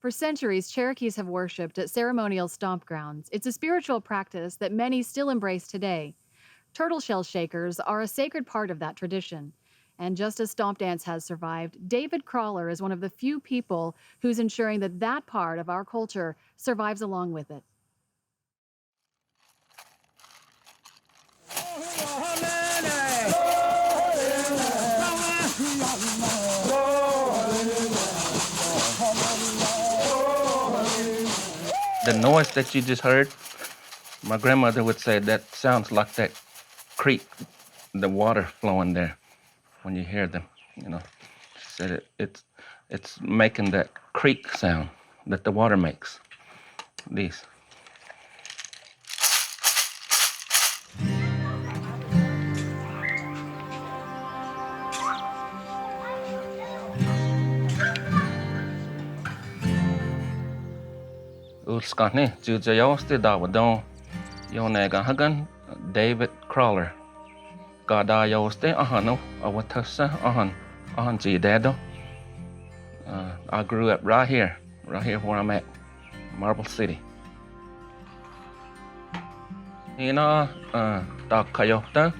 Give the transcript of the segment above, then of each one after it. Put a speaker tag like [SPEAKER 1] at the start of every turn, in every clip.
[SPEAKER 1] For centuries, Cherokees have worshipped at ceremonial stomp grounds. It's a spiritual practice that many still embrace today. Turtle shell shakers are a sacred part of that tradition. And just as stomp dance has survived, David Crawler is one of the few people who's ensuring that that part of our culture survives along with it.
[SPEAKER 2] The noise that you just heard, my grandmother would say that sounds like that creek, the water flowing there when you hear them, you know. She said it's making that creek sound that the water makes. These. Ulskani, Jujayosti Dawadon, Yonega Hagan, David Crawler. Gadayosti Ahano, Awatasa Ahan Jidado. I grew up right here where I'm at, Marble City. Ina Dakayota.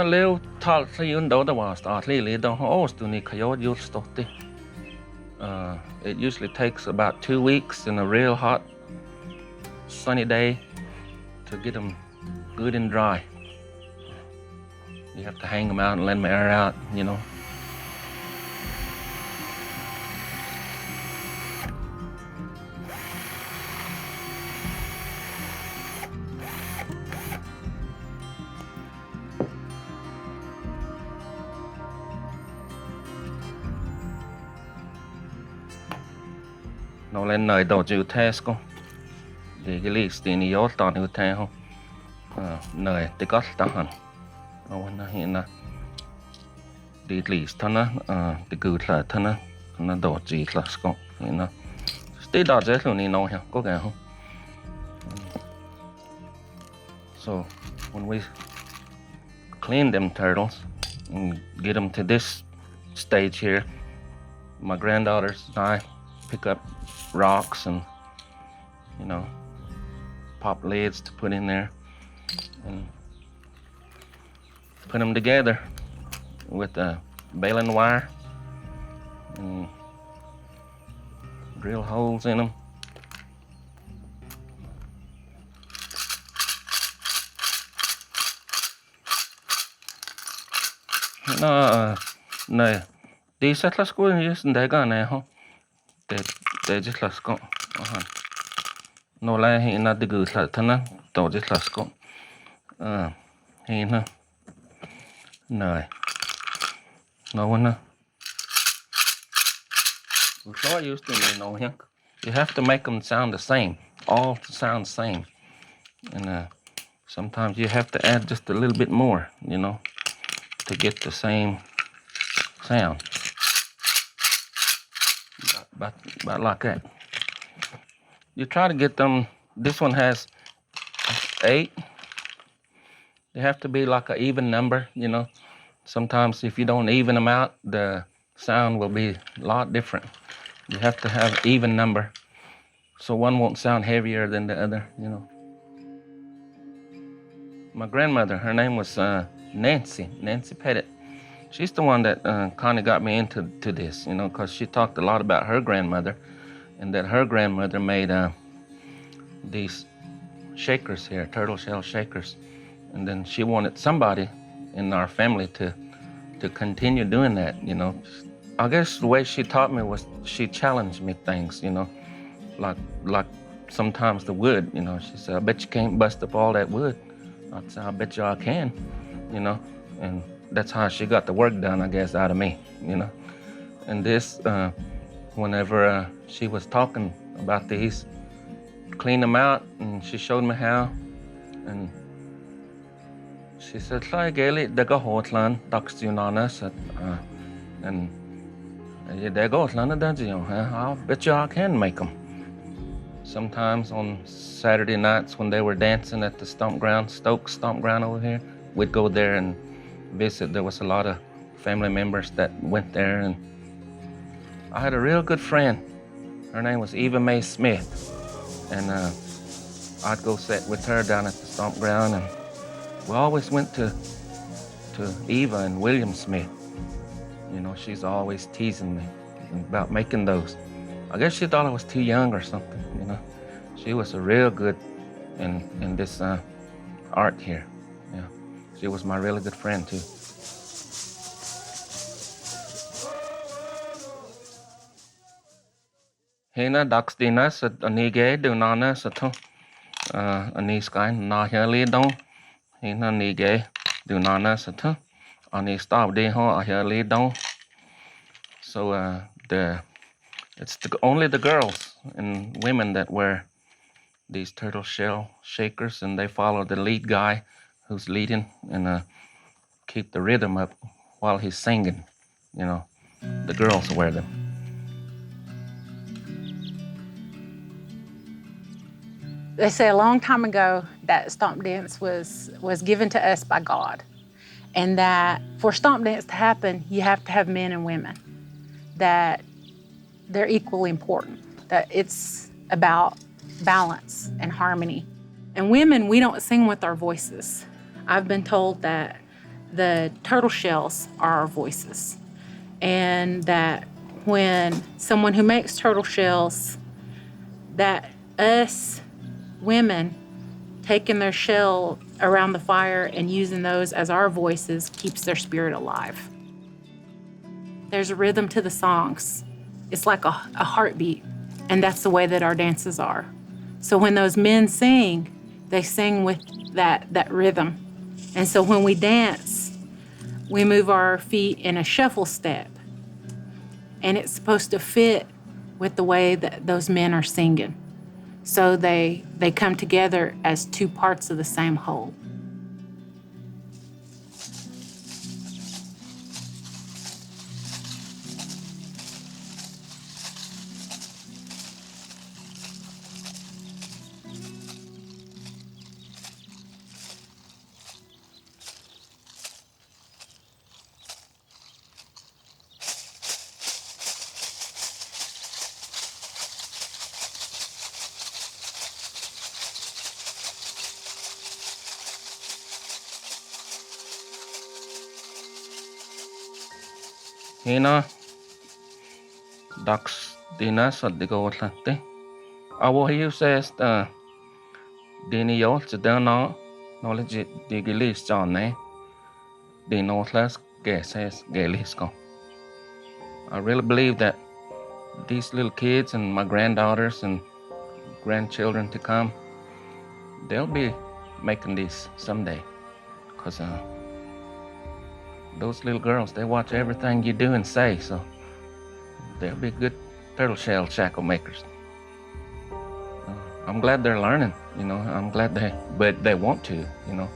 [SPEAKER 2] Leo Talsa Yundo the was Atli don't host to Nikayo Yulstoti. It usually takes about 2 weeks in a real hot, sunny day to get them good and dry. You have to hang them out and let them air out, you know. Nó lên nơi đồ chịu thế cô thì cái lý tí này yếu toàn hữu thế không nơi tí có tăng hẳn nó hiện là tí lý thân á tí cử là thân á nó đồ chỉ là cô hiện là tí đó dễ luôn đi nói hả có kẻ không. So when we clean them turtles and get them to this stage here, my granddaughters and I pick up rocks and, you know, pop lids to put in there and put them together with a baling wire and drill holes in them. Nó này đi sát las cô như thế cái này không để just las cô nó lại hiện là từ từ thân á tổ just las cô hiện ha này nó vẫn so used to me know him. You have to make them sound the same, all sound the same, and sometimes you have to add just a little bit more, you know, to get the same sound. But like that. You try to get them. This one has 8. They have to be like an even number, you know. Sometimes if you don't even them out, the sound will be a lot different. You have to have even number, so one won't sound heavier than the other, you know. My grandmother, her name was Nancy Pettit. She's the one that kind of got me into this, you know, because she talked a lot about her grandmother, and that her grandmother made these shakers here, turtle shell shakers, and then she wanted somebody in our family to continue doing that, you know. I guess the way she taught me was she challenged me things, you know, like sometimes the wood, you know. She said, "I bet you can't bust up all that wood." I said, "I bet you I can," you know, and that's how she got the work done, I guess, out of me, you know. And this, whenever she was talking about these, clean them out, and she showed me how, and she said, "Try Gaelic, they go hotland, ducks you on us," and they go hotland, I'll bet you I can make them. Sometimes on Saturday nights when they were dancing at the Stokes Stomp Ground over here, we'd go there and visit. There was a lot of family members that went there, and I had a real good friend Her name was Eva Mae Smith. And I'd go sit with her down at the stomp ground, and we always went to Eva and William Smith. You know, she's always teasing me about making those. I guess she thought I was too young or something, you know. She was a real good in this art here. Yeah, she was my really good friend too. Hina daxdina sa anige dunana sa to aniskai na heli don. Hina nige dunana sa to ani stop de ho heli don. So it's only the girls and women that wear these turtle shell shakers, and they follow the lead guy who's leading and keep the rhythm up while he's singing. You know, the girls wear them.
[SPEAKER 3] They say a long time ago that stomp dance was given to us by God, and that for stomp dance to happen, you have to have men and women, that they're equally important, that it's about balance and harmony. And women, we don't sing with our voices. I've been told that the turtle shells are our voices, and that when someone who makes turtle shells, that us women taking their shell around the fire and using those as our voices keeps their spirit alive. There's a rhythm to the songs. It's like a heartbeat, and that's the way that our dances are. So when those men sing, they sing with that rhythm. And so when we dance, we move our feet in a shuffle step, and it's supposed to fit with the way that those men are singing. So they come together as two parts of the same whole.
[SPEAKER 2] Hina daxdina sa digotlante. Awo hiu says dini yo tsidana knowledge digilis jane. Dinotlas says galisco. I really believe that these little kids and my granddaughters and grandchildren to come, they'll be making these someday. Because those little girls, they watch everything you do and say, so they'll be good turtle shell shackle makers. I'm glad they're learning, you know. I'm glad they want to, you know.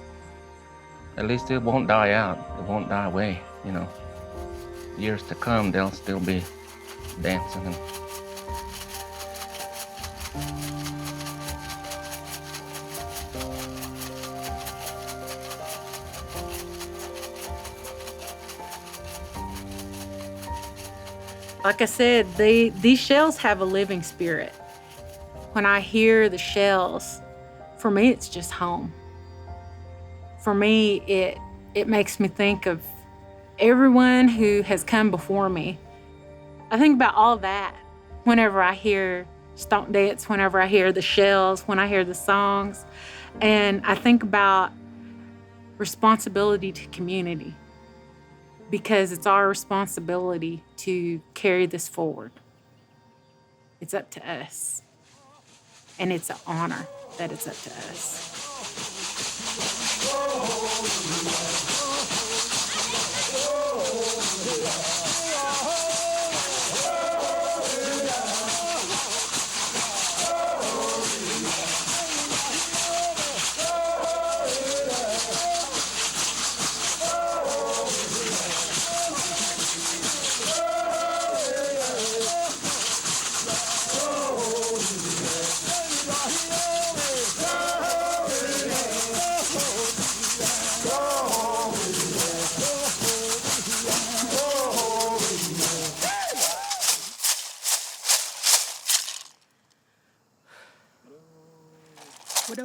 [SPEAKER 2] At least it won't die out. It won't die away, you know. Years to come, they'll still be dancing and
[SPEAKER 3] like I said, these shells have a living spirit. When I hear the shells, for me, it's just home. For me, it makes me think of everyone who has come before me. I think about all that whenever I hear stomp dance, whenever I hear the shells, when I hear the songs. And I think about responsibility to community, because it's our responsibility to carry this forward. It's up to us. And it's an honor that it's up to us. What